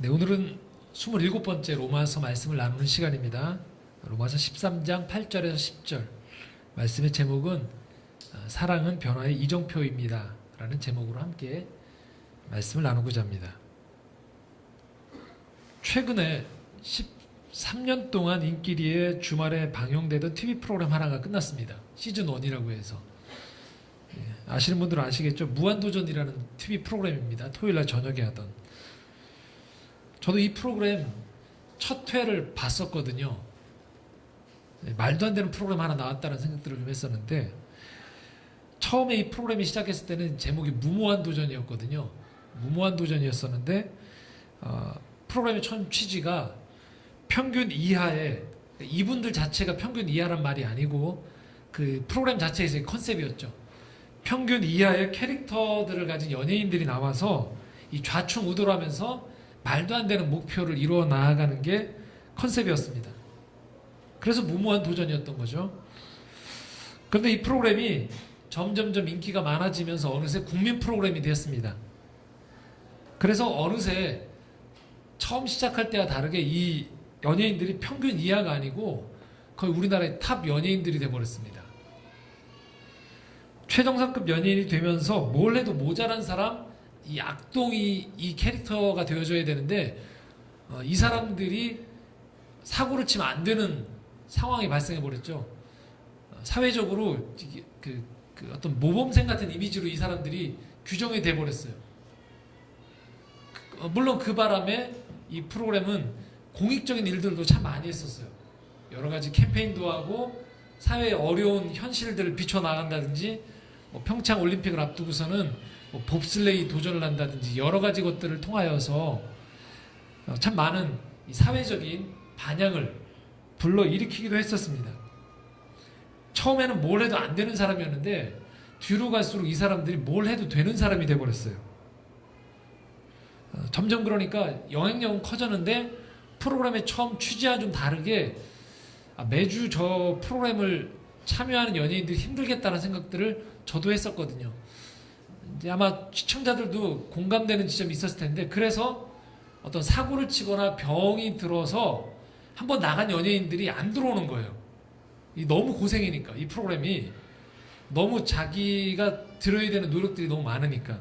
네, 오늘은 27번째 로마서 말씀을 나누는 시간입니다. 로마서 13장 8절에서 10절 말씀의 제목은 사랑은 변화의 이정표입니다 라는 제목으로 함께 말씀을 나누고자 합니다. 최근에 13년 동안 인기리에 주말에 방영되던 TV 프로그램 하나가 끝났습니다. 시즌 1이라고 해서 아시는 분들은 아시겠죠? 무한도전이라는 TV 프로그램입니다. 토요일날 저녁에 하던. 저도 이 프로그램 첫 회를 봤었거든요. 말도 안 되는 프로그램 하나 나왔다는 생각들을 좀 했었는데, 처음에 이 프로그램이 시작했을 때는 제목이 무모한 도전이었거든요. 무모한 도전이었었는데 프로그램의 처음 취지가 평균 이하의, 이분들 자체가 평균 이하란 말이 아니고 그 프로그램 자체에서의 컨셉이었죠. 평균 이하의 캐릭터들을 가진 연예인들이 나와서 이 좌충우돌 하면서 말도 안 되는 목표를 이루어 나아가는 게 컨셉이었습니다. 그래서 무모한 도전이었던 거죠. 그런데 이 프로그램이 점점점 인기가 많아지면서 어느새 국민 프로그램이 되었습니다. 그래서 어느새 처음 시작할 때와 다르게 이 연예인들이 평균 이하가 아니고 거의 우리나라의 탑 연예인들이 되어버렸습니다. 최정상급 연예인이 되면서 뭘 해도 모자란 사람, 이 악동이 이 캐릭터가 되어줘야 되는데 이 사람들이 사고를 치면 안 되는 상황이 발생해 버렸죠. 사회적으로 그 어떤 모범생 같은 이미지로 이 사람들이 규정이 돼 버렸어요. 물론 그 바람에 이 프로그램은 공익적인 일들도 참 많이 했었어요. 여러 가지 캠페인도 하고 사회의 어려운 현실들을 비춰나간다든지, 평창 올림픽을 앞두고서는 봅슬레이 도전을 한다든지 여러 가지 것들을 통하여서 참 많은 사회적인 반향을 불러일으키기도 했었습니다. 처음에는 뭘 해도 안 되는 사람이었는데 뒤로 갈수록 이 사람들이 뭘 해도 되는 사람이 돼버렸어요. 점점 그러니까 영향력은 커졌는데 프로그램의 처음 취지와 좀 다르게 매주 저 프로그램을 참여하는 연예인들이 힘들겠다는 생각들을 저도 했었거든요. 이제 아마 시청자들도 공감되는 지점이 있었을 텐데, 그래서 어떤 사고를 치거나 병이 들어서 한번 나간 연예인들이 안 들어오는 거예요. 너무 고생이니까, 이 프로그램이 너무 자기가 들어야 되는 노력들이 너무 많으니까.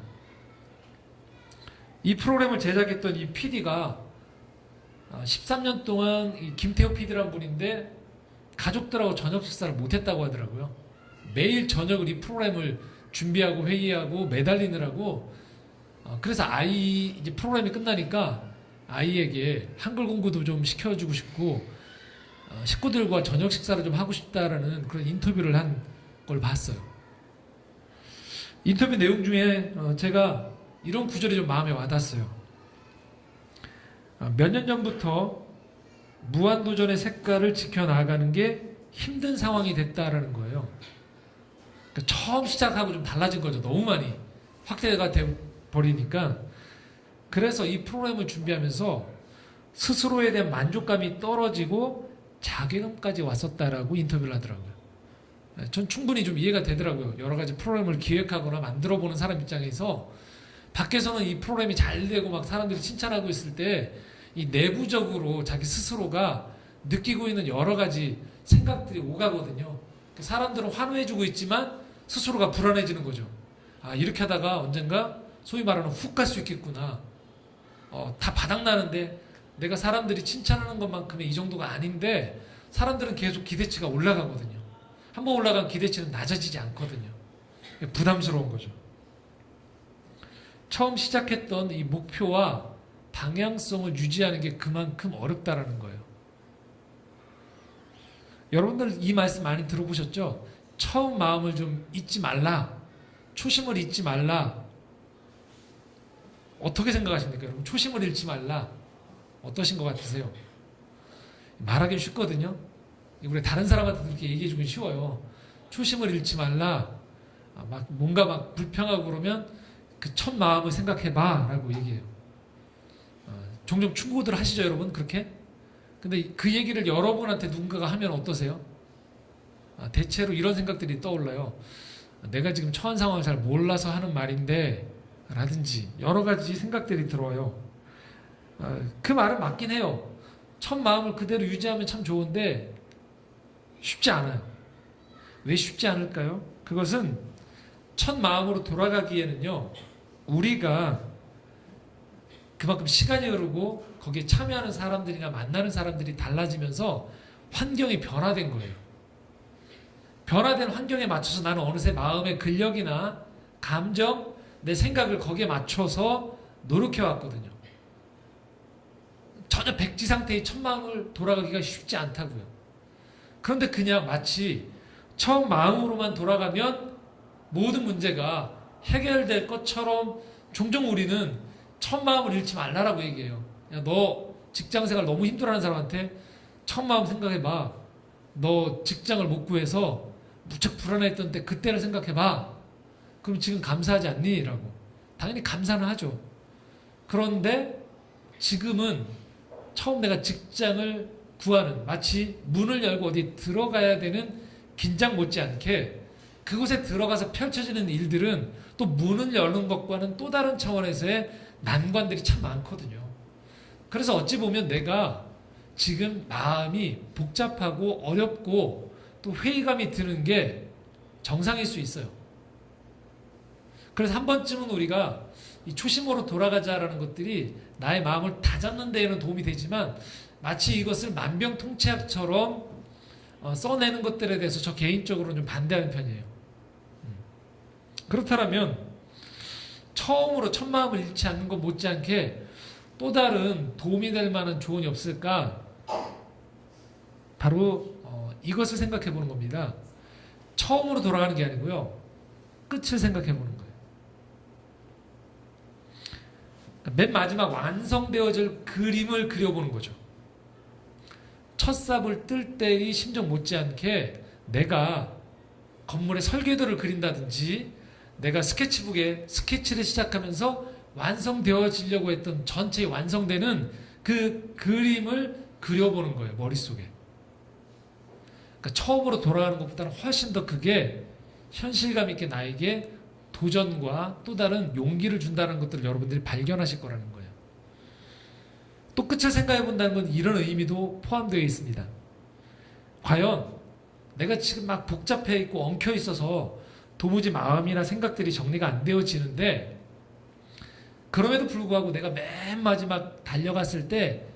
이 프로그램을 제작했던 이 PD가 13년 동안 이 김태호 PD라는 분인데 가족들하고 저녁 식사를 못했다고 하더라고요. 매일 저녁을 이 프로그램을 준비하고 회의하고 매달리느라고. 그래서 이제 프로그램이 끝나니까 아이에게 한글 공부도 좀 시켜주고 싶고 식구들과 저녁 식사를 좀 하고 싶다라는 그런 인터뷰를 한 걸 봤어요. 인터뷰 내용 중에 제가 이런 구절이 좀 마음에 와닿았어요. 몇 년 전부터 무한도전의 색깔을 지켜나가는 게 힘든 상황이 됐다라는 거예요. 그러니까 처음 시작하고 좀 달라진 거죠. 너무 많이 확대가 돼버리니까. 그래서 이 프로그램을 준비하면서 스스로에 대한 만족감이 떨어지고 자괴감까지 왔었다라고 인터뷰를 하더라고요. 전 충분히 좀 이해가 되더라고요. 여러 가지 프로그램을 기획하거나 만들어보는 사람 입장에서 밖에서는 이 프로그램이 잘 되고 막 사람들이 칭찬하고 있을 때 이 내부적으로 자기 스스로가 느끼고 있는 여러 가지 생각들이 오가거든요. 사람들은 환호해주고 있지만 스스로가 불안해지는 거죠. 이렇게 하다가 언젠가 소위 말하는 훅 갈 수 있겠구나. 다 바닥나는데 내가 사람들이 칭찬하는 것만큼의 이 정도가 아닌데, 사람들은 계속 기대치가 올라가거든요. 한번 올라간 기대치는 낮아지지 않거든요. 부담스러운 거죠. 처음 시작했던 이 목표와 방향성을 유지하는 게 그만큼 어렵다라는 거예요. 여러분들 이 말씀 많이 들어보셨죠? 처음 마음을 좀 잊지 말라. 초심을 잊지 말라. 어떻게 생각하십니까, 여러분? 초심을 잃지 말라. 어떠신 것 같으세요? 말하기 쉽거든요. 우리 다른 사람한테 그렇게 얘기해주긴 쉬워요. 초심을 잃지 말라. 뭔가 막 불평하고 그러면 그 첫 마음을 생각해봐 라고 얘기해요. 종종 충고들 하시죠, 여러분? 그렇게? 근데 그 얘기를 여러분한테 누군가가 하면 어떠세요? 대체로 이런 생각들이 떠올라요. 내가 지금 처한 상황을 잘 몰라서 하는 말인데 라든지 여러 가지 생각들이 들어요. 그 말은 맞긴 해요. 첫 마음을 그대로 유지하면 참 좋은데 쉽지 않아요. 왜 쉽지 않을까요? 그것은 첫 마음으로 돌아가기에는요, 우리가 그만큼 시간이 흐르고 거기에 참여하는 사람들이나 만나는 사람들이 달라지면서 환경이 변화된 거예요. 변화된 환경에 맞춰서 나는 어느새 마음의 근력이나 감정, 내 생각을 거기에 맞춰서 노력해 왔거든요. 전혀 백지 상태의 첫 마음을 돌아가기가 쉽지 않다고요. 그런데 그냥 마치 처음 마음으로만 돌아가면 모든 문제가 해결될 것처럼 종종 우리는 첫 마음을 잃지 말라라고 얘기해요. 야, 너 직장생활 너무 힘들어하는 사람한테 첫 마음 생각해봐. 너 직장을 못 구해서 무척 불안했던 때 그때를 생각해봐. 그럼 지금 감사하지 않니? 라고. 당연히 감사는 하죠. 그런데 지금은 처음 내가 직장을 구하는, 마치 문을 열고 어디 들어가야 되는 긴장 못지않게 그곳에 들어가서 펼쳐지는 일들은 또 문을 여는 것과는 또 다른 차원에서의 난관들이 참 많거든요. 그래서 어찌 보면 내가 지금 마음이 복잡하고 어렵고 또 회의감이 드는 게 정상일 수 있어요. 그래서 한 번쯤은 우리가 이 초심으로 돌아가자라는 것들이 나의 마음을 다잡는 데에는 도움이 되지만 마치 이것을 만병통치약처럼 써내는 것들에 대해서 저 개인적으로는 좀 반대하는 편이에요. 그렇다면 처음으로 첫 마음을 잃지 않는 것 못지않게 또 다른 도움이 될 만한 조언이 없을까? 바로 이것을 생각해 보는 겁니다. 처음으로 돌아가는 게 아니고요, 끝을 생각해 보는 거예요. 맨 마지막 완성되어질 그림을 그려보는 거죠. 첫 삽을 뜰 때의 심정 못지않게 내가 건물의 설계도를 그린다든지 내가 스케치북에 스케치를 시작하면서 완성되어지려고 했던 전체의 완성되는 그 그림을 그려보는 거예요, 머릿속에. 그러니까 처음으로 돌아가는 것보다는 훨씬 더 그게 현실감 있게 나에게 도전과 또 다른 용기를 준다는 것들을 여러분들이 발견하실 거라는 거예요. 또 끝을 생각해 본다는 건 이런 의미도 포함되어 있습니다. 과연 내가 지금 막 복잡해 있고 엉켜 있어서 도무지 마음이나 생각들이 정리가 안 되어지는데, 그럼에도 불구하고 내가 맨 마지막 달려갔을 때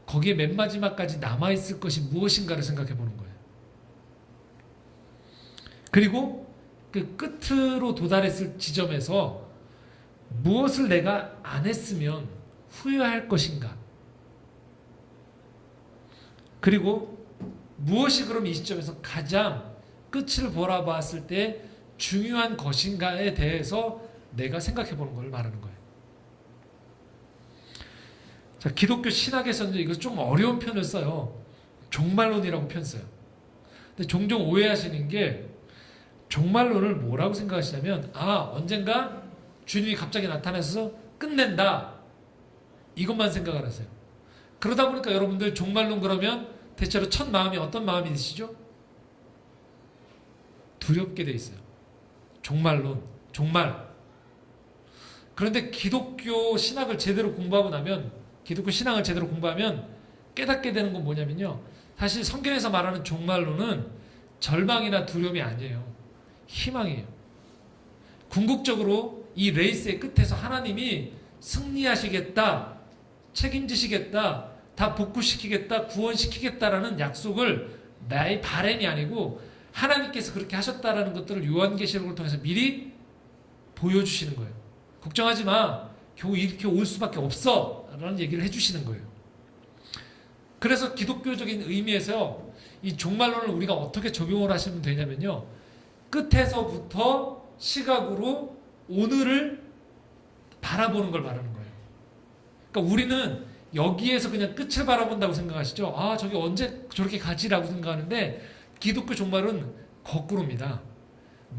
거기에 맨 마지막까지 남아있을 것이 무엇인가를 생각해 보는 거예요. 그리고 그 끝으로 도달했을 지점에서 무엇을 내가 안 했으면 후회할 것인가, 그리고 무엇이 그럼 이 시점에서 가장 끝을 보아봤을 때 중요한 것인가에 대해서 내가 생각해 보는 걸 말하는 거예요. 자, 기독교 신학에서는 이거 좀 어려운 표현을 써요. 종말론이라고 표현 써요. 근데 종종 오해하시는 게, 종말론을 뭐라고 생각하시냐면, 언젠가 주님이 갑자기 나타나서 끝낸다, 이것만 생각을 하세요. 그러다 보니까 여러분들 종말론 그러면 대체로 첫 마음이 어떤 마음이 드시죠? 두렵게 돼 있어요. 종말론, 종말. 그런데 기독교 신학을 제대로 공부하고 나면, 기독교 신앙을 제대로 공부하면 깨닫게 되는 건 뭐냐면요, 사실 성경에서 말하는 종말론은 절망이나 두려움이 아니에요. 희망이에요. 궁극적으로 이 레이스의 끝에서 하나님이 승리하시겠다, 책임지시겠다, 다 복구시키겠다, 구원시키겠다라는 약속을 나의 바람이 아니고 하나님께서 그렇게 하셨다라는 것들을 요한계시록을 통해서 미리 보여주시는 거예요. 걱정하지 마, 겨우 이렇게 올 수밖에 없어 라는 얘기를 해주시는 거예요. 그래서 기독교적인 의미에서 이 종말론을 우리가 어떻게 적용을 하시면 되냐면요, 끝에서부터 시각으로 오늘을 바라보는 걸 말하는 거예요. 그러니까 우리는 여기에서 그냥 끝을 바라본다고 생각하시죠. 저기 언제 저렇게 가지라고 생각하는데, 기독교 종말은 거꾸로입니다.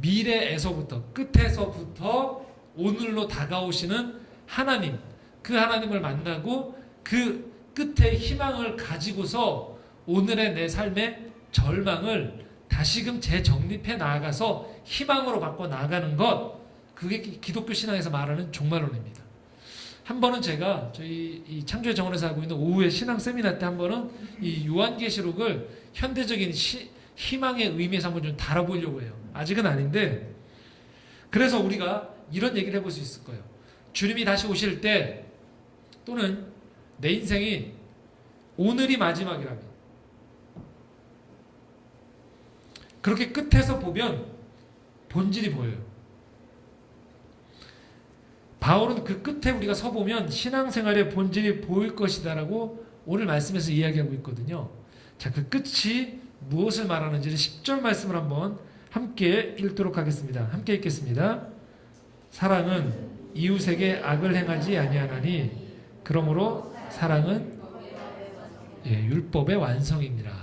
미래에서부터, 끝에서부터 오늘로 다가오시는 하나님, 그 하나님을 만나고 그 끝에 희망을 가지고서 오늘의 내 삶의 절망을 다시금 재정립해 나아가서 희망으로 바꿔 나아가는 것, 그게 기독교 신앙에서 말하는 종말론입니다. 한 번은 제가 저희 이 창조의 정원에서 하고 있는 오후에 신앙 세미나 때 한 번은 이 요한계시록을 현대적인 희망의 의미에서 한번 좀 다뤄보려고 해요. 아직은 아닌데, 그래서 우리가 이런 얘기를 해볼 수 있을 거예요. 주님이 다시 오실 때, 또는 내 인생이 오늘이 마지막이라면, 그렇게 끝에서 보면 본질이 보여요. 바울은 그 끝에 우리가 서보면 신앙생활의 본질이 보일 것이다라고 오늘 말씀에서 이야기하고 있거든요. 자, 그 끝이 무엇을 말하는지를 10절 말씀을 한번 함께 읽도록 하겠습니다. 함께 읽겠습니다. 사랑은 이웃에게 악을 행하지 아니하나니 그러므로 사랑은 율법의 완성입니다.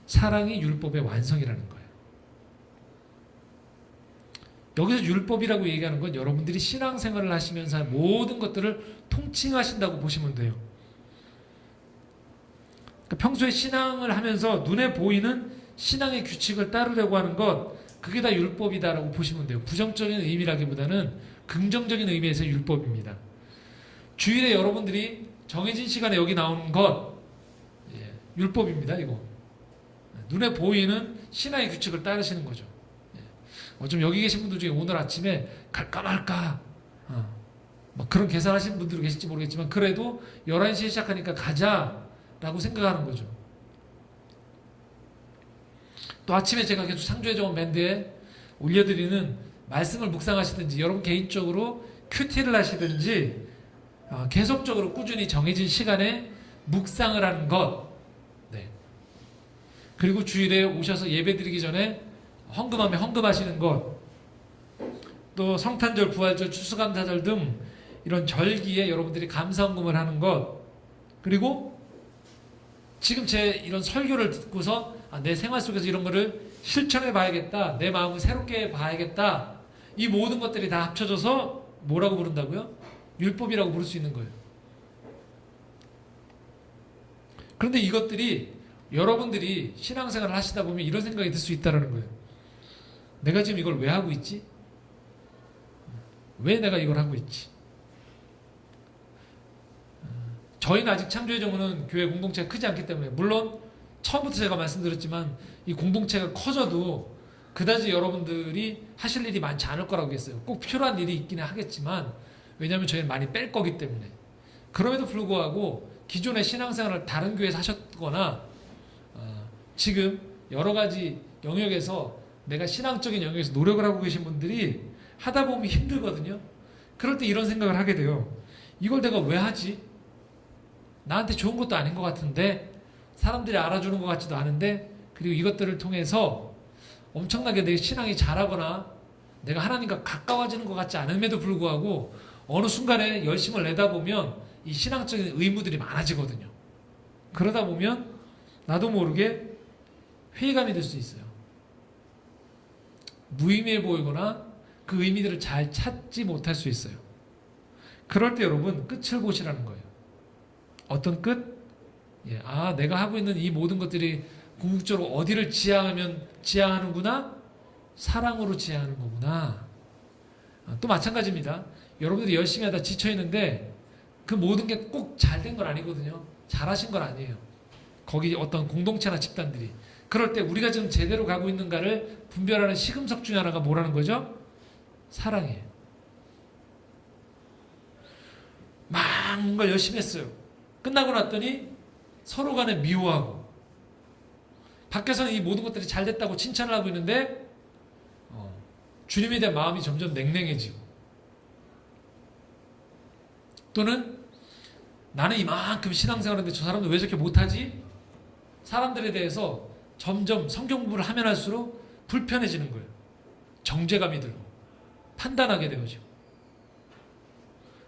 사랑이 율법의 완성이라는 거예요. 여기서 율법이라고 얘기하는 건 여러분들이 신앙생활을 하시면서 모든 것들을 통칭하신다고 보시면 돼요. 그러니까 평소에 신앙을 하면서 눈에 보이는 신앙의 규칙을 따르려고 하는 것, 그게 다 율법이다라고 보시면 돼요. 부정적인 의미라기보다는 긍정적인 의미에서 율법입니다. 주일에 여러분들이 정해진 시간에 여기 나오는 것, 율법입니다. 이거 눈에 보이는 신앙의 규칙을 따르시는 거죠. 좀 여기 계신 분들 중에 오늘 아침에 갈까 말까 뭐 그런 계산하시는 분들이 계실지 모르겠지만 그래도 11시에 시작하니까 가자라고 생각하는 거죠. 또 아침에 제가 계속 창조의 정원 밴드에 올려드리는 말씀을 묵상하시든지 여러분 개인적으로 큐티를 하시든지 계속적으로 꾸준히 정해진 시간에 묵상을 하는 것, 그리고 주일에 오셔서 예배드리기 전에 헌금하면 헌금하시는 것, 또 성탄절, 부활절, 추수감사절 등 이런 절기에 여러분들이 감사헌금을 하는 것, 그리고 지금 제 이런 설교를 듣고서 내 생활 속에서 이런 거를 실천해 봐야겠다, 내 마음을 새롭게 봐야겠다, 이 모든 것들이 다 합쳐져서 뭐라고 부른다고요? 율법이라고 부를 수 있는 거예요. 그런데 이것들이 여러분들이 신앙생활을 하시다 보면 이런 생각이 들 수 있다는 거예요. 내가 지금 이걸 왜 하고 있지? 왜 내가 이걸 하고 있지? 저희는 아직 창조의 정원은 교회 공동체가 크지 않기 때문에, 물론 처음부터 제가 말씀드렸지만 이 공동체가 커져도 그다지 여러분들이 하실 일이 많지 않을 거라고 했어요. 꼭 필요한 일이 있기는 하겠지만, 왜냐하면 저희는 많이 뺄 거기 때문에. 그럼에도 불구하고 기존의 신앙생활을 다른 교회에서 하셨거나 지금 여러 가지 영역에서 내가 신앙적인 영역에서 노력을 하고 계신 분들이 하다 보면 힘들거든요. 그럴 때 이런 생각을 하게 돼요. 이걸 내가 왜 하지? 나한테 좋은 것도 아닌 것 같은데, 사람들이 알아주는 것 같지도 않은데, 그리고 이것들을 통해서 엄청나게 내 신앙이 자라거나 내가 하나님과 가까워지는 것 같지 않음에도 불구하고 어느 순간에 열심을 내다 보면 이 신앙적인 의무들이 많아지거든요. 그러다 보면 나도 모르게 회의감이 들 수 있어요. 무의미해 보이거나 그 의미들을 잘 찾지 못할 수 있어요. 그럴 때 여러분 끝을 보시라는 거예요. 어떤 끝? 내가 하고 있는 이 모든 것들이 궁극적으로 어디를 지향하는구나? 사랑으로 지향하는 거구나. 또 마찬가지입니다. 여러분들이 열심히 하다 지쳐있는데 그 모든 게 꼭 잘 된 건 아니거든요. 잘하신 건 아니에요. 거기 어떤 공동체나 집단들이. 그럴 때 우리가 지금 제대로 가고 있는가를 분별하는 시금석 중에 하나가 뭐라는 거죠? 사랑이에요. 많은 걸 열심히 했어요. 끝나고 났더니 서로 간에 미워하고, 밖에서는 이 모든 것들이 잘 됐다고 칭찬을 하고 있는데 주님에 대한 마음이 점점 냉랭해지고, 또는 나는 이만큼 신앙생활하는데 저 사람도 왜 저렇게 못하지? 사람들에 대해서 점점 성경 공부를 하면 할수록 불편해지는 거예요. 정죄감이 들고 판단하게 되어지고,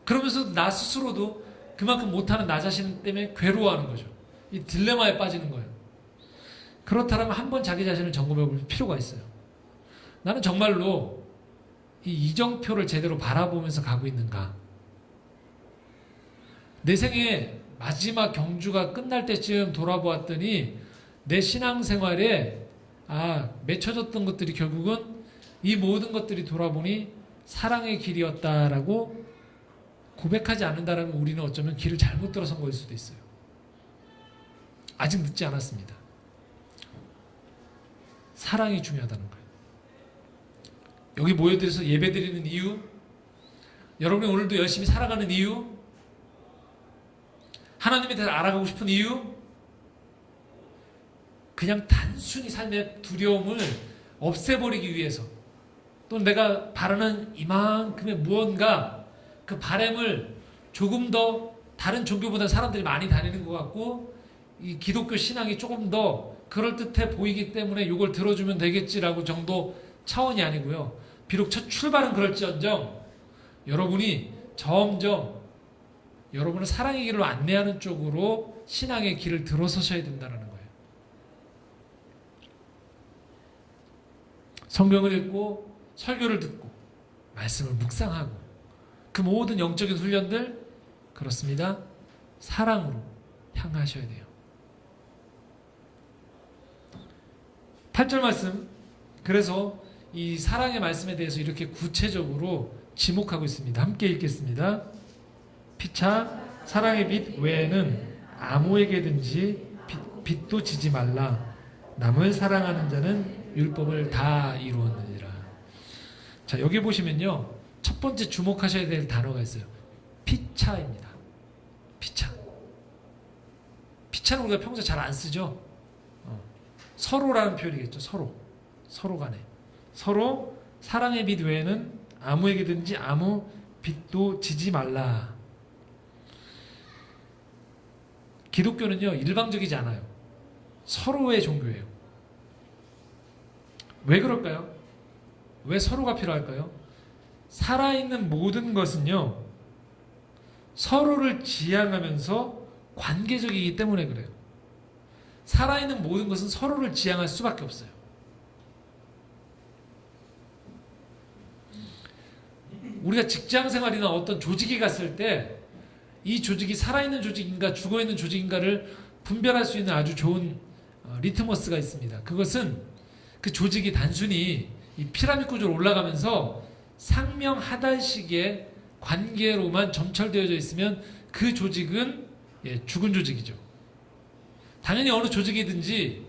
그러면서 나 스스로도 그만큼 못하는 나 자신 때문에 괴로워하는 거죠. 이 딜레마에 빠지는 거예요. 그렇다면 한번 자기 자신을 점검해 볼 필요가 있어요. 나는 정말로 이 이정표를 제대로 바라보면서 가고 있는가? 내 생의 마지막 경주가 끝날 때쯤 돌아보았더니 내 신앙생활에 맺혀졌던 것들이 결국은 이 모든 것들이 돌아보니 사랑의 길이었다라고 고백하지 않는다라면 우리는 어쩌면 길을 잘못 들어선 거일 수도 있어요. 아직 늦지 않았습니다. 사랑이 중요하다는 거예요. 여기 모여들어서 예배드리는 이유, 여러분이 오늘도 열심히 살아가는 이유, 하나님에 대해서 알아가고 싶은 이유, 그냥 단순히 삶의 두려움을 없애버리기 위해서, 또 내가 바라는 이만큼의 무언가 그 바람을 조금 더 다른 종교보다 사람들이 많이 다니는 것 같고 이 기독교 신앙이 조금 더 그럴듯해 보이기 때문에 이걸 들어주면 되겠지라고 정도 차원이 아니고요. 비록 첫 출발은 그럴지언정 여러분이 점점 여러분의 사랑의 길로 안내하는 쪽으로 신앙의 길을 들어서셔야 된다는 거예요. 성경을 읽고 설교를 듣고 말씀을 묵상하고 그 모든 영적인 훈련들 그렇습니다. 사랑으로 향하셔야 돼요. 8절 말씀, 그래서 이 사랑의 말씀에 대해서 이렇게 구체적으로 지목하고 있습니다. 함께 읽겠습니다. 피차 사랑의 빛 외에는 아무에게든지 빛도 지지 말라. 남을 사랑하는 자는 율법을 다 이루었느니라. 자, 여기 보시면요, 첫 번째 주목하셔야 될 단어가 있어요. 피차입니다. 피차. 피차는 우리가 평소에 잘 안 쓰죠. 서로라는 표현이겠죠. 서로 간에. 서로 사랑의 빛 외에는 아무에게든지 아무 빛도 지지 말라. 기독교는요, 일방적이지 않아요. 서로의 종교예요. 왜 그럴까요? 왜 서로가 필요할까요? 살아있는 모든 것은요, 서로를 지향하면서 관계적이기 때문에 그래요. 살아있는 모든 것은 서로를 지향할 수밖에 없어요. 우리가 직장 생활이나 어떤 조직에 갔을 때 이 조직이 살아있는 조직인가 죽어있는 조직인가를 분별할 수 있는 아주 좋은 리트머스가 있습니다. 그것은 그 조직이 단순히 이 피라미드 구조로 올라가면서 상명하달식의 관계로만 점철되어져 있으면 그 조직은 죽은 조직이죠. 당연히 어느 조직이든지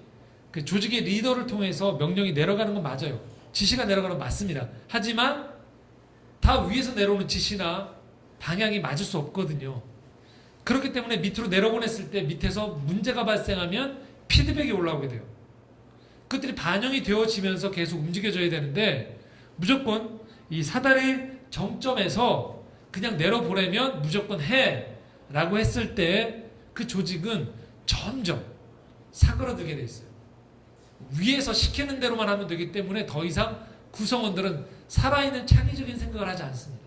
그 조직의 리더를 통해서 명령이 내려가는 건 맞아요. 지시가 내려가는 건 맞습니다. 하지만 다 위에서 내려오는 지시나 방향이 맞을 수 없거든요. 그렇기 때문에 밑으로 내려보냈을 때 밑에서 문제가 발생하면 피드백이 올라오게 돼요. 그것들이 반영이 되어지면서 계속 움직여져야 되는데 무조건 이 사다리 정점에서 그냥 내려보내면 무조건 해 라고 했을 때 그 조직은 점점 사그러들게 돼 있어요. 위에서 시키는 대로만 하면 되기 때문에 더 이상 구성원들은 살아있는 창의적인 생각을 하지 않습니다.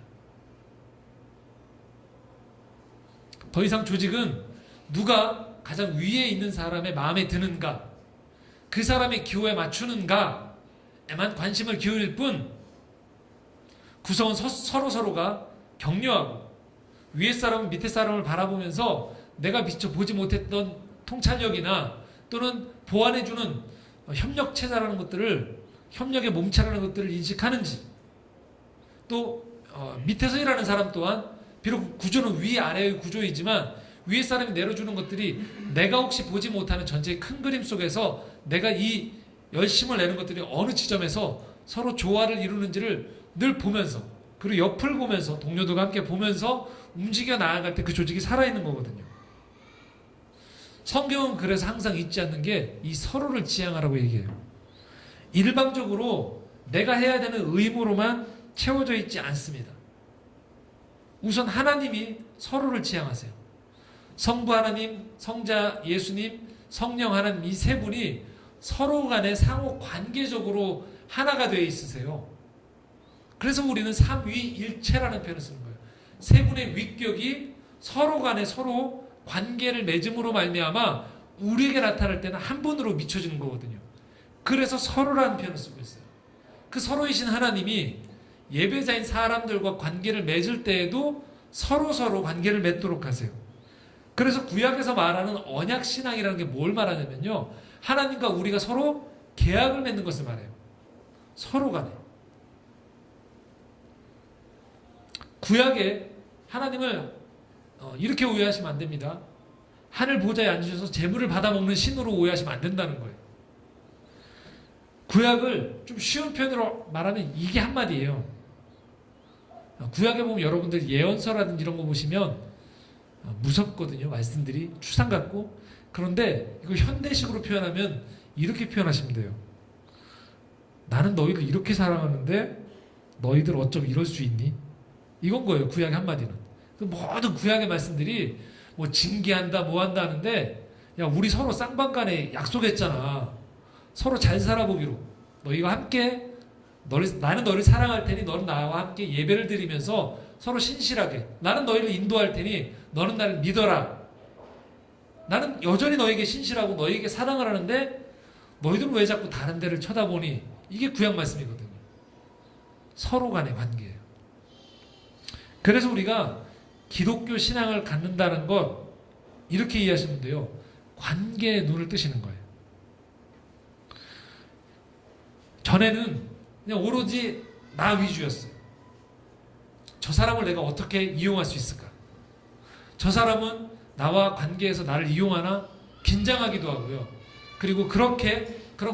더 이상 조직은 누가 가장 위에 있는 사람의 마음에 드는가, 그 사람의 기호에 맞추는가에만 관심을 기울일 뿐 구성원 서로가 격려하고 위에 사람은 밑에 사람을 바라보면서 내가 미처 보지 못했던 통찰력이나 또는 보완해주는 협력체자라는 것들을, 협력의 몸체라는 것들을 인식하는지, 또 밑에서 일하는 사람 또한 비록 구조는 위아래의 구조이지만 위에 사람이 내려주는 것들이 내가 혹시 보지 못하는 전체의 큰 그림 속에서 내가 이 열심을 내는 것들이 어느 지점에서 서로 조화를 이루는지를 늘 보면서, 그리고 옆을 보면서 동료들과 함께 보면서 움직여 나아갈 때 그 조직이 살아있는 거거든요. 성경은 그래서 항상 잊지 않는 게 이 서로를 지향하라고 얘기해요. 일방적으로 내가 해야 되는 의무로만 채워져 있지 않습니다. 우선 하나님이 서로를 지향하세요. 성부 하나님, 성자 예수님, 성령 하나님, 이 세 분이 서로 간에 상호 관계적으로 하나가 되어 있으세요. 그래서 우리는 삼위일체라는 표현을 쓰는 거예요. 세 분의 위격이 서로 간에 서로 관계를 맺음으로 말미암아 우리에게 나타날 때는 한 분으로 미쳐지는 거거든요. 그래서 서로라는 표현을 쓰고 있어요. 그 서로이신 하나님이 예배자인 사람들과 관계를 맺을 때에도 서로 관계를 맺도록 하세요. 그래서 구약에서 말하는 언약신앙이라는 게 뭘 말하냐면요, 하나님과 우리가 서로 계약을 맺는 것을 말해요. 서로 간에. 구약에 하나님을 이렇게 오해하시면 안 됩니다. 하늘 보좌에 앉으셔서 재물을 받아먹는 신으로 오해하시면 안 된다는 거예요. 구약을 좀 쉬운 표현으로 말하면 이게 한마디예요. 구약에 보면 여러분들 예언서라든지 이런 거 보시면 무섭거든요. 말씀들이 추상 같고. 그런데 이거 현대식으로 표현하면 이렇게 표현하시면 돼요. 나는 너희를 이렇게 사랑하는데 너희들 어쩜 이럴 수 있니? 이건 거예요. 구약의 한마디는. 그 모든 구약의 말씀들이 뭐 징계한다 뭐 한다 하는데, 야 우리 서로 쌍방간에 약속했잖아. 서로 잘 살아보기로. 너희가 함께 나는 너를 사랑할 테니 너는 나와 함께 예배를 드리면서 서로 신실하게, 나는 너희를 인도할 테니 너는 나를 믿어라. 나는 여전히 너에게 신실하고 너에게 사랑을 하는데 너희들은 왜 자꾸 다른 데를 쳐다보니? 이게 구약 말씀이거든요. 서로 간의 관계예요. 그래서 우리가 기독교 신앙을 갖는다는 것 이렇게 이해하시면 돼요. 관계에 눈을 뜨시는 거예요. 전에는 그냥 오로지 나 위주였어요. 저 사람을 내가 어떻게 이용할 수 있을까? 저 사람은 나와 관계에서 나를 이용하나? 긴장하기도 하고요. 그리고 그런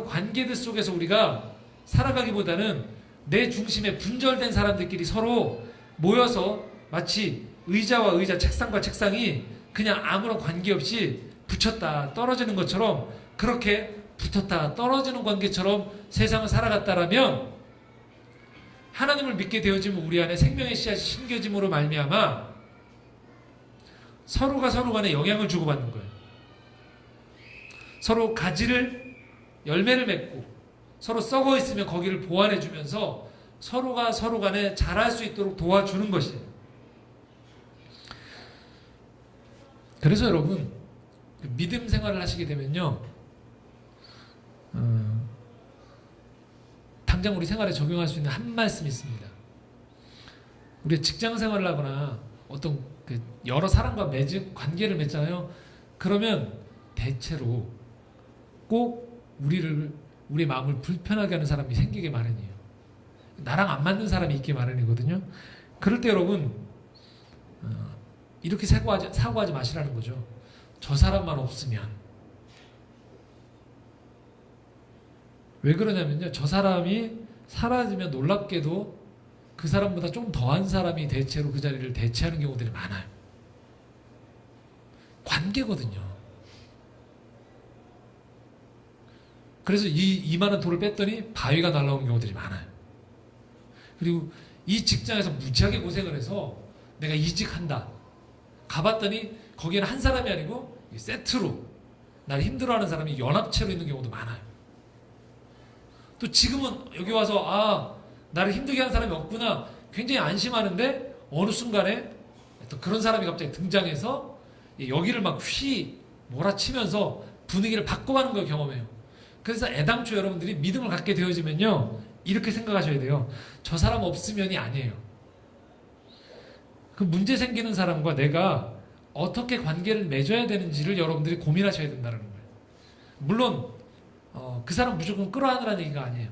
관계들 속에서 우리가 살아가기보다는 내 중심에 분절된 사람들끼리 서로 모여서 마치 의자와 의자, 책상과 책상이 그냥 아무런 관계없이 붙였다 떨어지는 것처럼, 그렇게 붙었다 떨어지는 관계처럼 세상을 살아갔다라면 하나님을 믿게 되어지면 우리 안에 생명의 씨앗이 심겨짐으로 말미암아 서로가 서로 간에 영향을 주고받는 거예요. 서로 가지를 열매를 맺고 서로 썩어 있으면 거기를 보완해 주면서 서로가 서로 간에 자랄 수 있도록 도와주는 것이에요. 그래서 여러분 믿음 생활을 하시게 되면요, 당장 우리 생활에 적용할 수 있는 한 말씀이 있습니다. 우리 직장 생활을 하거나 어떤 여러 사람과 관계를 맺잖아요. 그러면 대체로 꼭 우리 마음을 불편하게 하는 사람이 생기게 마련이에요. 나랑 안 맞는 사람이 있기 마련이거든요. 그럴 때 여러분 이렇게 사고하지 마시라는 거죠. 저 사람만 없으면. 왜 그러냐면요, 저 사람이 사라지면 놀랍게도 그 사람보다 좀 더한 사람이 대체로 그 자리를 대체하는 경우들이 많아요. 관계거든요. 그래서 이만한 돌을 뺐더니 바위가 날라오는 경우들이 많아요. 그리고 이 직장에서 무지하게 고생을 해서 내가 이직한다. 가봤더니 거기에는 한 사람이 아니고 세트로 나를 힘들어하는 사람이 연합체로 있는 경우도 많아요. 또 지금은 여기 와서 나를 힘들게 하는 사람이 없구나 굉장히 안심하는데, 어느 순간에 또 그런 사람이 갑자기 등장해서 여기를 막 몰아치면서 분위기를 바꿔가는 걸 경험해요. 그래서 애당초 여러분들이 믿음을 갖게 되어지면요, 이렇게 생각하셔야 돼요. 저 사람 없으면이 아니에요. 그 문제 생기는 사람과 내가 어떻게 관계를 맺어야 되는지를 여러분들이 고민하셔야 된다는 거예요. 물론 그 사람 무조건 끌어안으라는 얘기가 아니에요.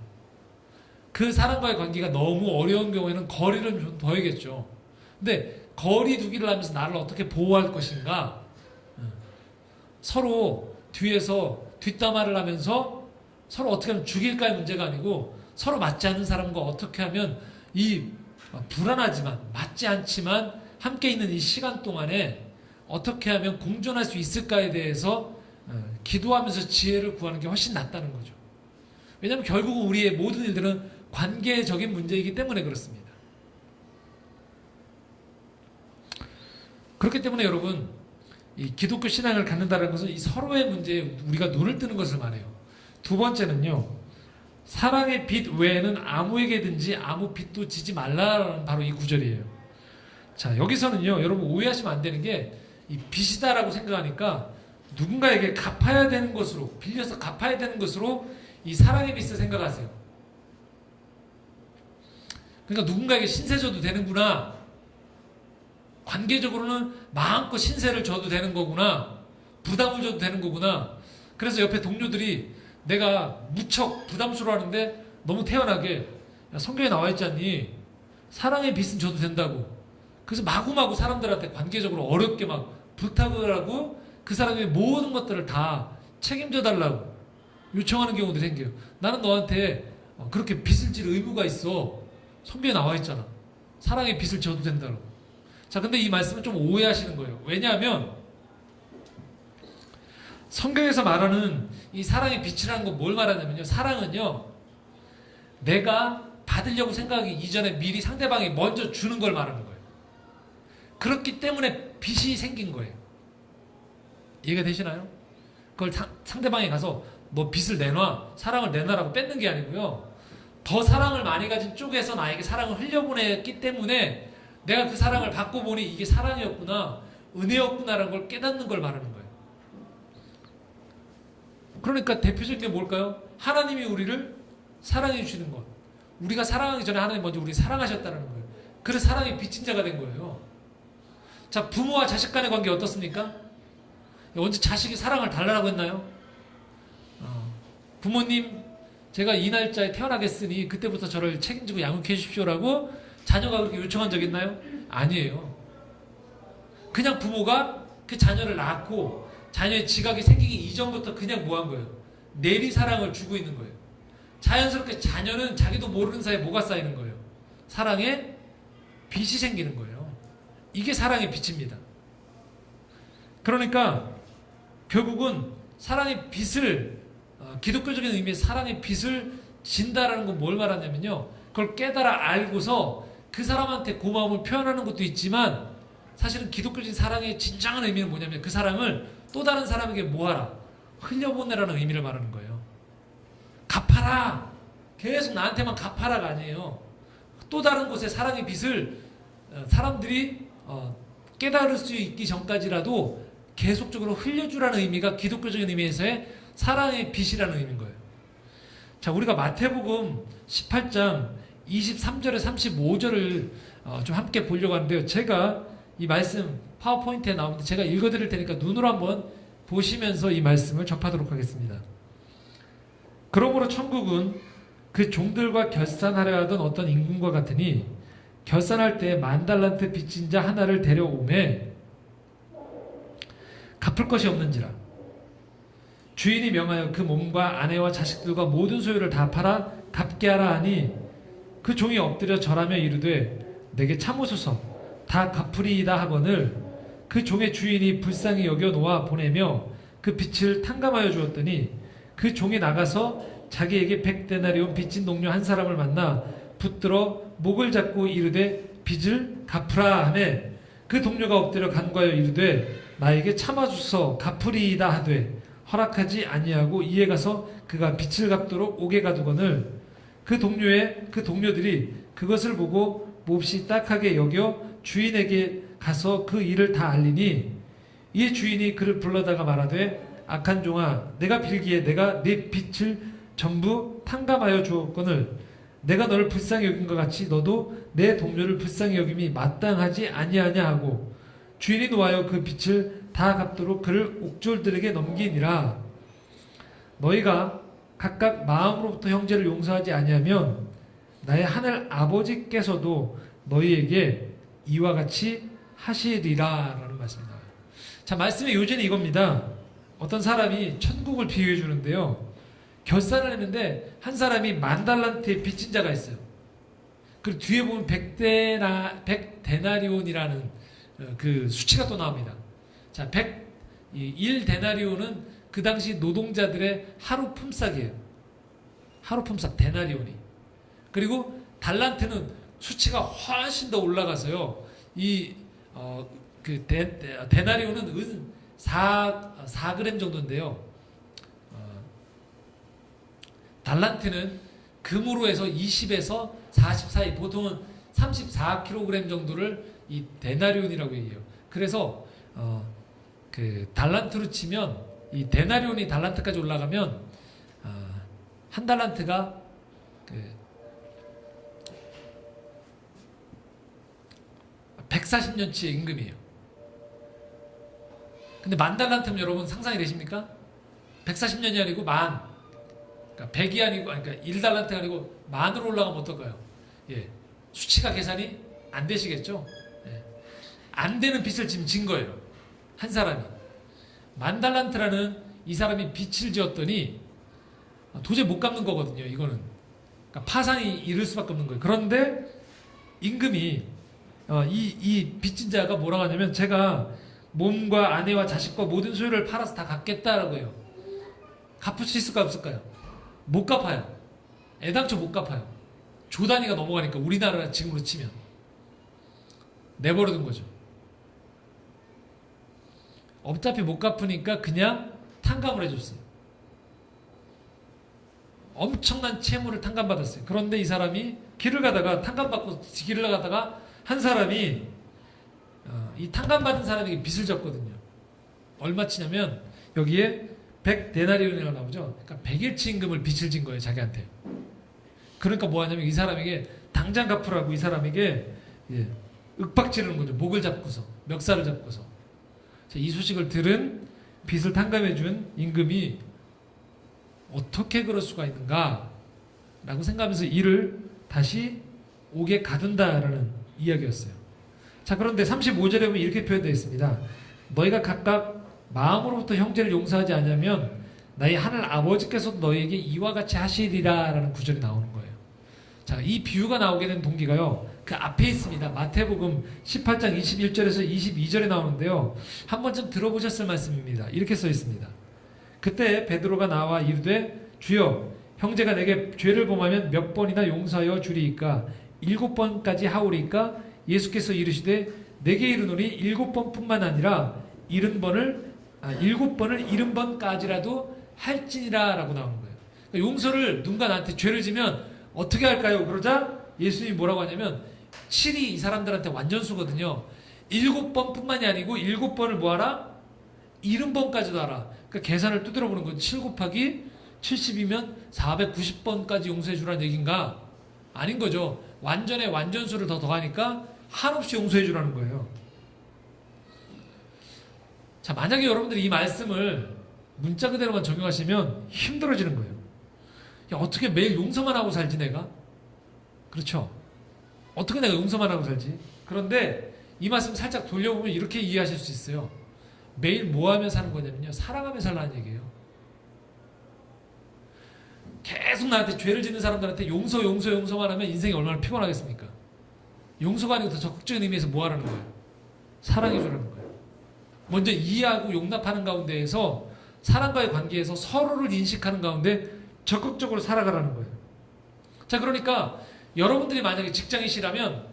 그 사람과의 관계가 너무 어려운 경우에는 거리를 좀 둬야겠죠. 근데 거리 두기를 하면서 나를 어떻게 보호할 것인가, 서로 뒤에서 뒷담화를 하면서 서로 어떻게 하면 죽일까의 문제가 아니고, 서로 맞지 않는 사람과 어떻게 하면 이 불안하지만 맞지 않지만 함께 있는 이 시간 동안에 어떻게 하면 공존할 수 있을까에 대해서 기도하면서 지혜를 구하는 게 훨씬 낫다는 거죠. 왜냐하면 결국은 우리의 모든 일들은 관계적인 문제이기 때문에 그렇습니다. 그렇기 때문에 여러분, 이 기독교 신앙을 갖는다는 것은 이 서로의 문제에 우리가 눈을 뜨는 것을 말해요. 두 번째는요, 사랑의 빛 외에는 아무에게든지 아무 빛도 지지 말라라는 바로 이 구절이에요. 자, 여기서는요, 여러분 오해하시면 안 되는 게, 이 빚이다라고 생각하니까 누군가에게 갚아야 되는 것으로, 빌려서 갚아야 되는 것으로 이 사랑의 빛을 생각하세요. 그러니까 누군가에게 신세 져도 되는구나, 관계적으로는 마음껏 신세를 져도 되는 거구나, 부담을 줘도 되는 거구나. 그래서 옆에 동료들이 내가 무척 부담스러워하는데 너무 태연하게, 야, 성경에 나와 있지 않니? 사랑의 빛은 줘도 된다고. 그래서 마구마구 사람들한테 관계적으로 어렵게 막 부탁을 하고 그 사람의 모든 것들을 다 책임져 달라고 요청하는 경우도 생겨요. 나는 너한테 그렇게 빚을 질 의무가 있어. 성경에 나와 있잖아. 사랑의 빚을 져도 된다고. 자, 근데 이 말씀은 좀 오해하시는 거예요. 왜냐하면 성경에서 말하는 이 사랑의 빚이라는 건 뭘 말하냐면요. 사랑은요, 내가 받으려고 생각하기 이전에 미리 상대방이 먼저 주는 걸 말하는 거예요. 그렇기 때문에 빚이 생긴 거예요. 이해가 되시나요? 그걸 상대방이 가서 너 빚을 내놔, 사랑을 내놔라고 뺏는 게 아니고요. 더 사랑을 많이 가진 쪽에서 나에게 사랑을 흘려보냈기 때문에 내가 그 사랑을 받고 보니 이게 사랑이었구나, 은혜였구나라는 걸 깨닫는 걸 말하는 거예요. 그러니까 대표적인 게 뭘까요? 하나님이 우리를 사랑해 주시는 것. 우리가 사랑하기 전에 하나님 먼저 우리 사랑하셨다는 거예요. 그래서 사랑의 빚진 자가 된 거예요. 자, 부모와 자식 간의 관계 어떻습니까? 언제 자식이 사랑을 달라고 했나요? 부모님, 제가 이 날짜에 태어나겠으니 그때부터 저를 책임지고 양육해 주십시오라고 자녀가 그렇게 요청한 적 있나요? 아니에요. 그냥 부모가 그 자녀를 낳고 자녀의 지각이 생기기 이전부터 그냥 뭐 한 거예요? 내리 사랑을 주고 있는 거예요. 자연스럽게 자녀는 자기도 모르는 사이에 뭐가 쌓이는 거예요? 사랑의 빚이 생기는 거예요. 이게 사랑의 빚입니다. 그러니까 결국은 사랑의 빚을 기독교적인 의미의 사랑의 빚을 진다라는 건 뭘 말하냐면요. 그걸 깨달아 알고서 그 사람한테 고마움을 표현하는 것도 있지만 사실은 기독교적인 사랑의 진정한 의미는 뭐냐면 그 사랑을 또 다른 사람에게 뭐하라? 흘려보내라는 의미를 말하는 거예요. 갚아라! 계속 나한테만 갚아라가 아니에요. 또 다른 곳에 사랑의 빚을 사람들이 깨달을 수 있기 전까지라도 계속적으로 흘려주라는 의미가 기독교적인 의미에서의 사랑의 빚이라는 의미인 거예요. 자, 우리가 마태복음 18장 23절에 35절을 좀 함께 보려고 하는데요. 제가 이 말씀 파워포인트에 나오는데 제가 읽어드릴 테니까 눈으로 한번 보시면서 이 말씀을 접하도록 하겠습니다. 그러므로 천국은 그 종들과 결산하려 하던 어떤 임금과 같으니 결산할 때 10,000달란트 빚진 자 하나를 데려오매 갚을 것이 없는지라 주인이 명하여 그 몸과 아내와 자식들과 모든 소유를 다 팔아 갚게 하라 하니 그 종이 엎드려 절하며 이르되 내게 참으소서 다 갚으리이다 하거늘 그 종의 주인이 불쌍히 여겨 놓아 보내며 그 빚을 탕감하여 주었더니 그 종이 나가서 자기에게 100데나리온 빚진 동료 한 사람을 만나 붙들어 목을 잡고 이르되 빚을 갚으라 하매 그 동료가 엎드려 간과하여 이르되 나에게 참아주소 갚으리이다 하되 허락하지 아니하고 이에 가서 그가 빚을 갚도록 옥에 가두거늘 그 동료들이 그것을 보고 몹시 딱하게 여겨 주인에게 가서 그 일을 다 알리니 이에 주인이 그를 불러다가 말하되 악한 종아 내가 빌기에 내가 네 빚을 전부 탕감하여 주었거늘 내가 너를 불쌍히 여긴 것 같이 너도 내 동료를 불쌍히 여김이 마땅하지 아니하냐 하고 주인이 노하여 그 빚을 다 갚도록 그를 옥졸들에게 넘기니라. 너희가 각각 마음으로부터 형제를 용서하지 아니하면 나의 하늘 아버지께서도 너희에게 이와 같이 하시리라 라는 말씀입니다. 자, 말씀의 요지는 이겁니다. 어떤 사람이 천국을 비유해 주는데요. 결산을 했는데 한 사람이 10,000달란트의 빚진 자가 있어요. 그리고 뒤에 보면 100데나리온이라는 그 수치가 또 나옵니다. 자, 1데나리온은 그 당시 노동자들의 하루 품삯이에요. 하루 품삯 데나리온이. 그리고 달란트는 수치가 훨씬 더 올라가서요. 데나리온은 은 4g 정도인데요. 달란트는 금으로 해서 20에서 40 사이, 보통은 34kg 정도를 이 데나리온이라고 얘기해요. 그래서 그 달란트로 치면 이 데나리온이 달란트까지 올라가면 한 달란트가 그 140년치의 임금이에요. 근데 10,000달란트면 여러분 상상이 되십니까? 140년이 아니고 그러니까 100이 아니고, 그러니까 1달란트가 아니고 만으로 올라가면 어떨까요? 예. 수치가 계산이 안 되시겠죠? 예. 안 되는 빚을 지금 진 거예요. 한 사람이. 10,000달란트라는 이 사람이 빚을 지었더니 도저히 못 갚는 거거든요. 이거는. 그러니까 파산이 이를 수밖에 없는 거예요. 그런데 임금이 이 빚진 자가 뭐라고 하냐면 제가 몸과 아내와 자식과 모든 소유를 팔아서 다 갚겠다라고 해요. 갚을 수 있을까 없을까요? 못 갚아요. 애당초 못 갚아요. 조 단위가 넘어가니까 우리나라 지금으로 치면 내버려둔 거죠. 어차피 못 갚으니까 그냥 탕감을 해줬어요. 엄청난 채무를 탕감받았어요. 그런데 이 사람이 길을 가다가 탕감받고 길을 가다가 한 사람이 이 탕감받은 사람에게 빚을 졌거든요. 얼마치냐면 여기에 100데나리온이라고 나오죠. 그러니까 100일치 임금을 빚을 진 거예요. 자기한테. 그러니까 뭐 하냐면 이 사람에게 당장 갚으라고 이 사람에게 윽박 지르는 거죠. 목을 잡고서 멱살을 잡고서. 이 소식을 들은 빚을 탕감해 준 임금이 어떻게 그럴 수가 있는가 라고 생각하면서 이를 다시 옥에 가둔다라는 이야기였어요. 자, 그런데 35절에 보면 이렇게 표현되어 있습니다. 너희가 각각 마음으로부터 형제를 용서하지 않으면 나의 하늘 아버지께서도 너희에게 이와 같이 하시리라 라는 구절이 나오는 거예요. 자, 이 비유가 나오게 된 동기가요. 그 앞에 있습니다. 마태복음 18장 21절에서 22절에 나오는데요. 한 번쯤 들어보셨을 말씀입니다. 이렇게 써 있습니다. 그때 베드로가 나와 이르되 주여 형제가 내게 죄를 범하면 몇 번이나 용서하여 주리이까 7번까지 하오리이까 예수께서 이르시되 내게 이르노니 7번뿐만 아니라 7번을 70번까지라도 할지니라 라고 나오는 거예요. 그러니까 용서를 누군가 나한테 죄를 지면 어떻게 할까요? 그러자 예수님이 뭐라고 하냐면 7이 이 사람들한테 완전수거든요. 7번뿐만이 아니고 7번을 뭐하라? 70번까지도 하라. 그러니까 계산을 두드려 보는 거죠. 7 곱하기 70이면 490번까지 용서해 주라는 얘기인가? 아닌 거죠. 완전의 완전수를 더 더하니까 한없이 용서해 주라는 거예요. 자, 만약에 여러분들이 이 말씀을 문자 그대로만 적용하시면 힘들어지는 거예요. 야, 어떻게 매일 용서만 하고 살지 내가? 그렇죠. 어떻게 내가 용서만 하고 살지? 그런데 이 말씀 살짝 돌려보면 이렇게 이해하실 수 있어요. 매일 뭐 하며 사는 거냐면요. 사랑하며 살라는 얘기예요. 계속 나한테 죄를 짓는 사람들한테 용서만 하면 인생이 얼마나 피곤하겠습니까? 용서가 아니고 더 적극적인 의미에서 뭐 하라는 거예요? 사랑해주라는 거예요. 먼저 이해하고 용납하는 가운데에서 사람과의 관계에서 서로를 인식하는 가운데 적극적으로 살아가라는 거예요. 자, 그러니까 여러분들이 만약에 직장이시라면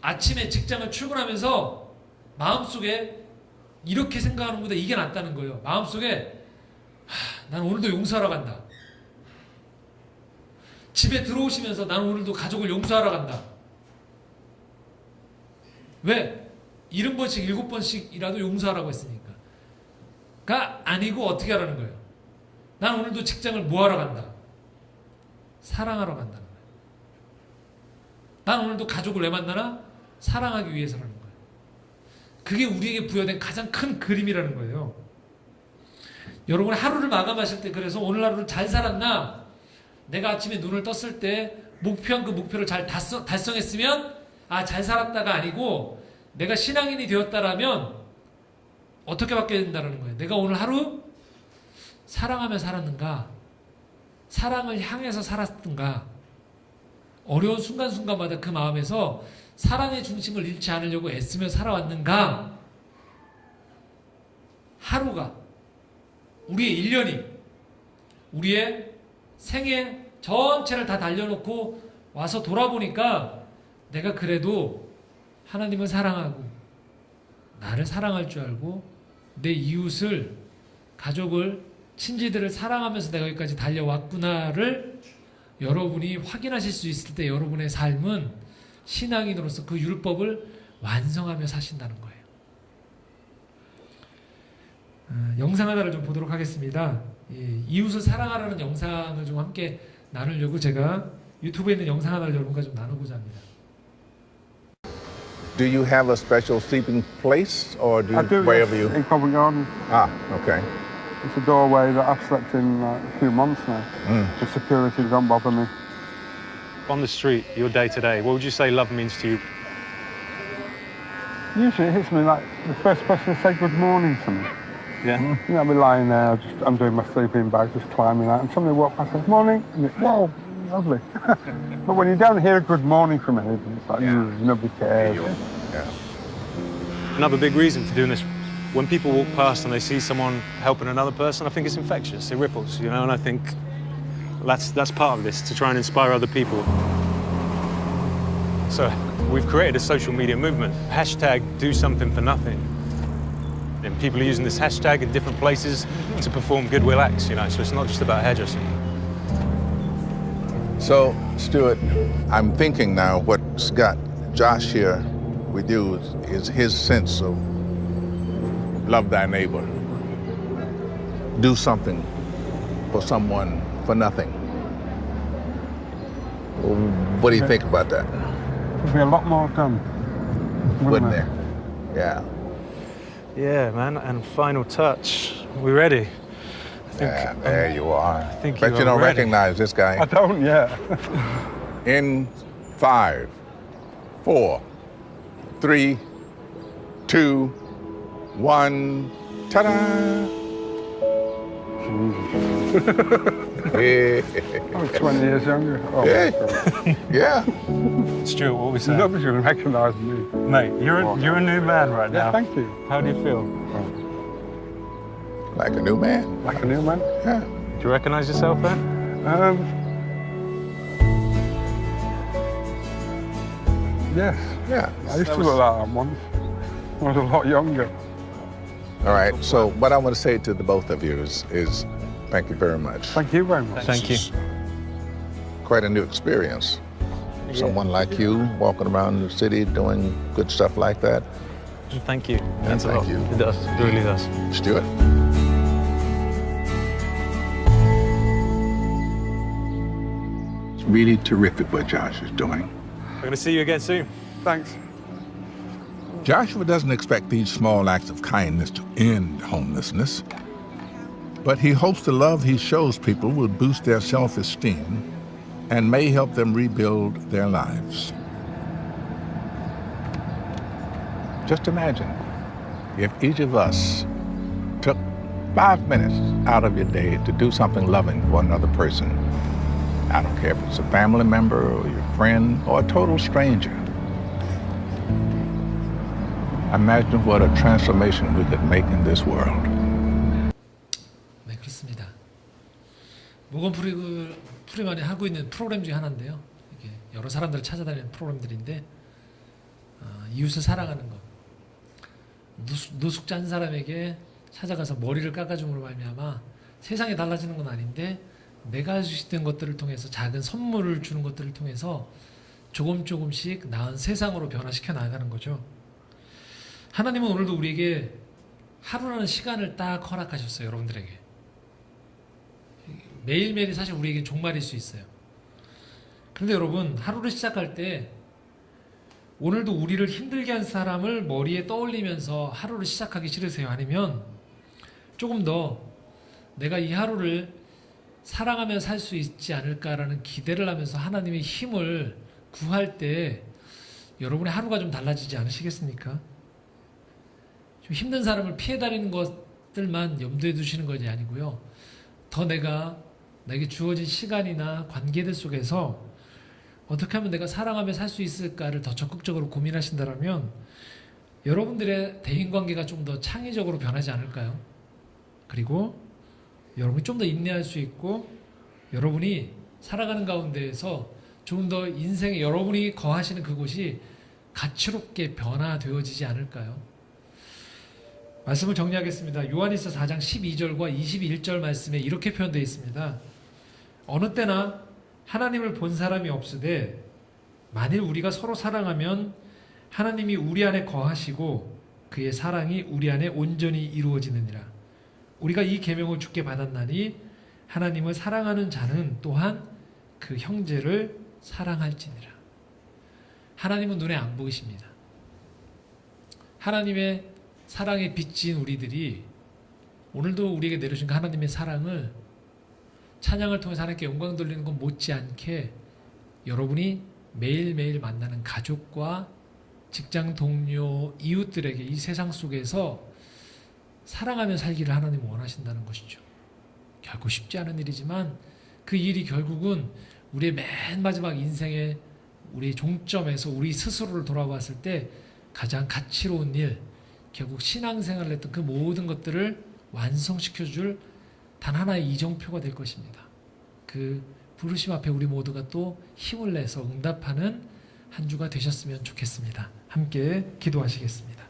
아침에 직장을 출근하면서 마음속에 이렇게 생각하는 것보다 이게 낫다는 거예요. 마음속에 난 오늘도 용서하러 간다. 집에 들어오시면서 난 오늘도 가족을 용서하러 간다. 왜? 70번씩 7번씩이라도 용서하라고 했으니까. 가 아니고 어떻게 하라는 거예요? 난 오늘도 직장을 뭐하러 간다? 사랑하러 간다는 거예요. 난 오늘도 가족을 왜 만나나? 사랑하기 위해서라는 거예요. 그게 우리에게 부여된 가장 큰 그림이라는 거예요. 여러분 하루를 마감하실 때 그래서 오늘 하루를 잘 살았나? 내가 아침에 눈을 떴을 때 목표한 그 목표를 잘 달성했으면 잘 살았다가 아니고 내가 신앙인이 되었다라면 어떻게 바뀌어야 된다는 거예요. 내가 오늘 하루 사랑하며 살았는가? 사랑을 향해서 살았던가? 어려운 순간순간마다 그 마음에서 사랑의 중심을 잃지 않으려고 애쓰며 살아왔는가? 하루가, 우리의 1년이, 우리의 생애 전체를 다 달려놓고 와서 돌아보니까 내가 그래도 하나님을 사랑하고 나를 사랑할 줄 알고 내 이웃을, 가족을, 친지들을 사랑하면서 내가 여기까지 달려왔구나를 여러분이 확인하실 수 있을 때 여러분의 삶은 신앙인으로서 그 율법을 완성하며 사신다는 거예요. 영상 하나를 좀 보도록 하겠습니다. 이웃을 사랑하라는 영상을 좀 함께 나누려고 제가 유튜브에 있는 영상 하나를 여러분과 좀 나누고자 합니다. Do you have a special sleeping place, or do you, I do, wherever yes, you? in Covent Garden. Ah, okay. It's a doorway that I've slept in like a few months now. The security don't bother me. On the street, your day to day, what would you say love means to you? Usually it hits me like the first person to say good morning to me. Yeah. You know, I'll be lying there, I'm doing my sleeping bag, just climbing out, and somebody walks past and says, morning, and it's, whoa, lovely. But when you don't hear a good morning from anybody, it's like, nobody cares. Yeah. Another big reason for doing this, when people walk past and they see someone helping another person, I think it's infectious, it ripples, you know, and I think that's part of this, to try and inspire other people. So we've created a social media movement, hashtag do something for nothing. And people are using this hashtag in different places to perform goodwill acts, you know, so it's not just about hairdressing. So, Stuart, I'm thinking now what's got Josh here with you is his sense of love thy neighbor. Do something for someone for nothing. What do you think about that? There'd be a lot more done. Wouldn't there? Yeah. Yeah, man, and final touch, we're ready. I think, Yeah, there you are. I think Bet you don't ready. recognize this guy. I don't yet. In 5, 4, 3, 2, 1, ta-da! Yeah. I'm 20 years younger. Oh, Yeah. Yeah. Stuart, what we saying? nobody's going to recognise me. Mate, you're a new man right Yeah, now. thank you. How do you feel? Like a new man. Like a new man. Yeah. Do you recognise yourself then? Yes. Yeah. I used to look like that once. I was a lot younger. All right. So what I want to say to the both of you is thank you very much. Thank you very much. Thank you. Quite a new experience. Someone like you walking around the city doing good stuff like that. Thank you. It means a thank lot. you. It does. It really does. Stuart? It's really terrific what Josh is doing. I'm going to see you again soon. Thanks. Joshua doesn't expect these small acts of kindness to end homelessness, but he hopes the love he shows people will boost their self-esteem and may help them rebuild their lives. Just imagine if each of us took 5 minutes out of your day to do something loving for another person. I don't care if it's a family member or your friend or a total stranger. Imagine what a transformation we could make in this world. 네, 그렇습니다. 모건 프리만이 하고 있는 프로그램 중에 하나인데요. 이게 여러 사람들을 찾아다니는 프로그램들인데 이웃을 사랑하는 것. 노숙자 한 사람에게 찾아가서 머리를 깎아줌으로 말미암아 세상이 달라지는 건 아닌데 내가 할 수 있는 것들을 통해서 작은 선물을 주는 것들을 통해서 조금씩 나은 세상으로 변화시켜 나가는 거죠. 하나님은 오늘도 우리에게 하루라는 시간을 딱 허락하셨어요. 여러분들에게. 매일매일이 사실 우리에게 종말일 수 있어요. 그런데 여러분, 하루를 시작할 때 오늘도 우리를 힘들게 한 사람을 머리에 떠올리면서 하루를 시작하기 싫으세요? 아니면 조금 더 내가 이 하루를 사랑하며 살 수 있지 않을까라는 기대를 하면서 하나님의 힘을 구할 때 여러분의 하루가 좀 달라지지 않으시겠습니까? 좀 힘든 사람을 피해 다니는 것들만 염두에 두시는 것이 아니고요. 더 내게 주어진 시간이나 관계들 속에서 어떻게 하면 내가 사랑하며 살 수 있을까를 더 적극적으로 고민하신다면 여러분들의 대인관계가 좀 더 창의적으로 변하지 않을까요? 그리고 여러분이 좀 더 인내할 수 있고 여러분이 살아가는 가운데에서 좀 더 인생에 여러분이 거하시는 그곳이 가치롭게 변화되어지지 않을까요? 말씀을 정리하겠습니다. 요한일서 4장 12절과 21절 말씀에 이렇게 표현되어 있습니다. 어느 때나 하나님을 본 사람이 없으되 만일 우리가 서로 사랑하면 하나님이 우리 안에 거하시고 그의 사랑이 우리 안에 온전히 이루어지느니라. 우리가 이 계명을 주께 받았나니 하나님을 사랑하는 자는 또한 그 형제를 사랑할지니라. 하나님은 눈에 안 보이십니다. 하나님의 사랑의 빛인 우리들이 오늘도 우리에게 내려준 그 하나님의 사랑을 찬양을 통해서 하나님께 영광 돌리는 것 못지않게 여러분이 매일매일 만나는 가족과 직장 동료, 이웃들에게 이 세상 속에서 사랑하며 살기를 하나님은 원하신다는 것이죠. 결코 쉽지 않은 일이지만 그 일이 결국은 우리의 맨 마지막 인생의 우리 종점에서 우리 스스로를 돌아봤을 때 가장 가치로운 일, 결국 신앙생활을 했던 그 모든 것들을 완성시켜줄 단 하나의 이정표가 될 것입니다. 그 부르심 앞에 우리 모두가 또 힘을 내서 응답하는 한 주가 되셨으면 좋겠습니다. 함께 기도하시겠습니다.